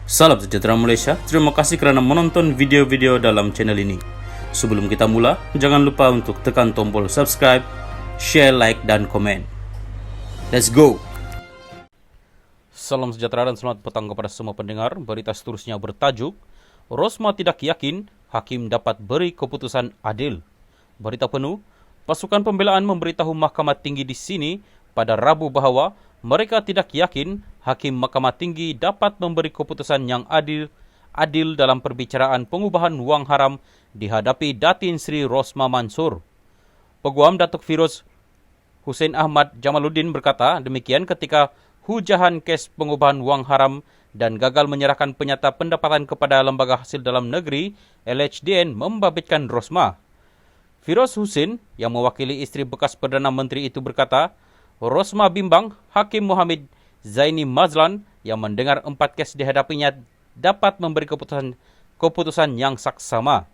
Salam sejahtera Malaysia, terima kasih kerana menonton video-video dalam channel ini. Sebelum kita mula, jangan lupa untuk tekan tombol subscribe, share, like, dan komen. Let's go! Salam sejahtera dan selamat petang kepada semua pendengar. Berita seterusnya bertajuk, Rosma tidak yakin Hakim dapat beri keputusan adil. Berita penuh, pasukan pembelaan memberitahu Mahkamah Tinggi di sini pada Rabu bahawa mereka tidak yakin Hakim Mahkamah Tinggi dapat memberi keputusan yang adil dalam perbicaraan pengubahan wang haram dihadapi Datin Sri Rosma Mansor. Peguam Datuk Firoz Hussein Ahmad Jamaluddin berkata demikian ketika hujahan kes pengubahan wang haram dan gagal menyerahkan penyata pendapatan kepada Lembaga Hasil Dalam Negeri LHDN membabitkan Rosma. Firoz Hussein yang mewakili isteri bekas Perdana Menteri itu berkata, Rosma bimbang Hakim Mohamid Zaini Mazlan yang mendengar 4 kes dihadapinya dapat memberi keputusan yang saksama.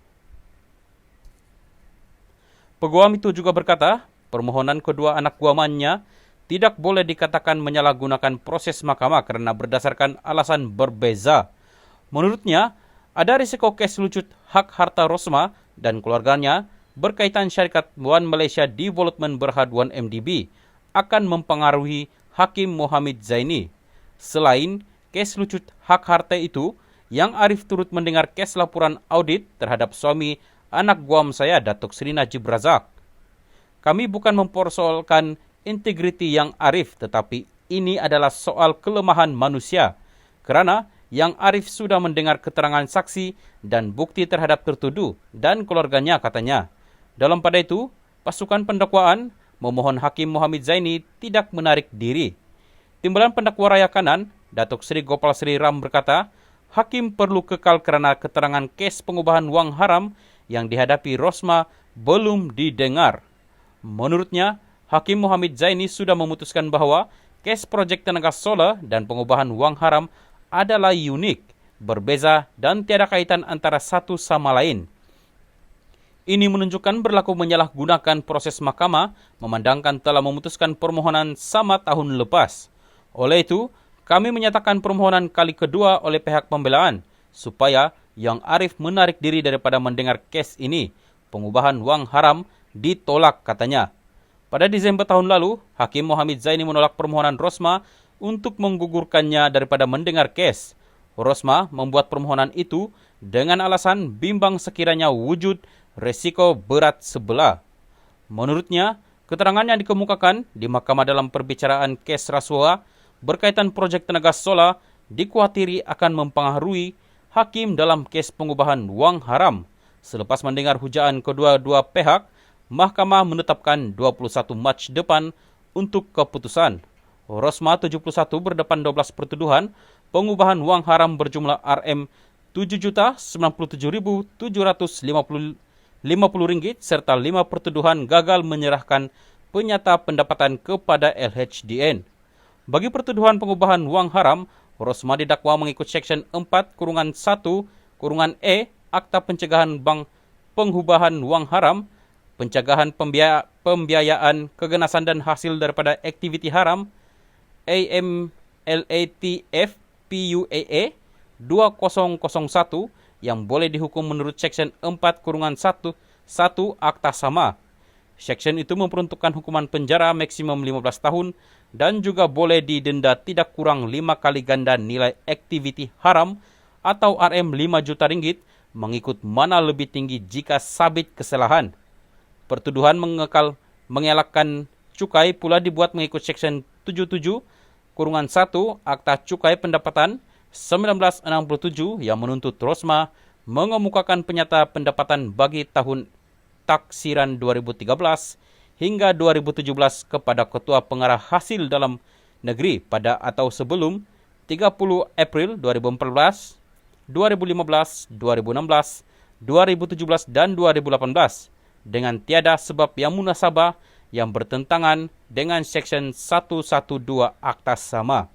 Peguam itu juga berkata, permohonan kedua anak guamannya tidak boleh dikatakan menyalahgunakan proses mahkamah kerana berdasarkan alasan berbeza. Menurutnya, ada risiko kes lucut hak harta Rosma dan keluarganya berkaitan syarikat One Malaysia Development Berhad 1MDB akan mempengaruhi Hakim Mohamid Zaini. Selain kes lucut hak harta itu, Yang Arif turut mendengar kes laporan audit terhadap suami anak guam saya, Datuk Seri Najib Razak. Kami bukan mempersoalkan integriti Yang Arif, tetapi ini adalah soal kelemahan manusia. Kerana Yang Arif sudah mendengar keterangan saksi dan bukti terhadap tertuduh dan keluarganya, katanya. Dalam pada itu, pasukan pendakwaan memohon Hakim Mohamid Zaini tidak menarik diri. Timbalan pendakwa raya kanan, Datuk Seri Gopal Sri Ram berkata, Hakim perlu kekal kerana keterangan kes pengubahan wang haram yang dihadapi Rosma belum didengar. Menurutnya, Hakim Mohamid Zaini sudah memutuskan bahawa kes projek tenaga solar dan pengubahan wang haram adalah unik, berbeza dan tiada kaitan antara satu sama lain. Ini menunjukkan berlaku menyalahgunakan proses mahkamah memandangkan telah memutuskan permohonan sama tahun lepas. Oleh itu, kami menyatakan permohonan kali kedua oleh pihak pembelaan supaya Yang Arif menarik diri daripada mendengar kes ini. Pengubahan wang haram ditolak, katanya. Pada Disember tahun lalu, Hakim Mohamid Zaini menolak permohonan Rosma untuk menggugurkannya daripada mendengar kes. Rosma membuat permohonan itu dengan alasan bimbang sekiranya wujud resiko berat sebelah. Menurutnya, keterangan yang dikemukakan di mahkamah dalam perbicaraan kes rasuah berkaitan projek tenaga solar dikuatiri akan mempengaruhi hakim dalam kes pengubahan wang haram. Selepas mendengar hujaan kedua-dua pihak, mahkamah menetapkan 21 Mac depan untuk keputusan. Rosma 71 berdepan 12 pertuduhan pengubahan wang haram berjumlah RM RM7,97,750 serta 5 pertuduhan gagal menyerahkan penyata pendapatan kepada LHDN. Bagi pertuduhan pengubahan wang haram, Rosma didakwa mengikut Seksyen 4-1-E Akta Pencegahan Bank Pengubahan Wang Haram, Pencegahan Pembiayaan Kegenasan dan Hasil daripada Aktiviti Haram, AMLATF PUAA 2001 yang boleh dihukum menurut Seksyen 4-1 Akta sama. Seksyen itu memperuntukkan hukuman penjara maksimum 15 tahun dan juga boleh didenda tidak kurang 5 kali ganda nilai aktiviti haram atau RM 5 juta ringgit mengikut mana lebih tinggi jika sabit kesalahan. Pertuduhan mengelakkan cukai pula dibuat mengikut Seksyen 77-1 Akta Cukai Pendapatan 1967 yang menuntut Rosma mengemukakan penyata pendapatan bagi tahun taksiran 2013 hingga 2017 kepada Ketua Pengarah Hasil Dalam Negeri pada atau sebelum 30 April 2014, 2015, 2016, 2017 dan 2018 dengan tiada sebab yang munasabah yang bertentangan dengan Seksyen 112 Akta sama.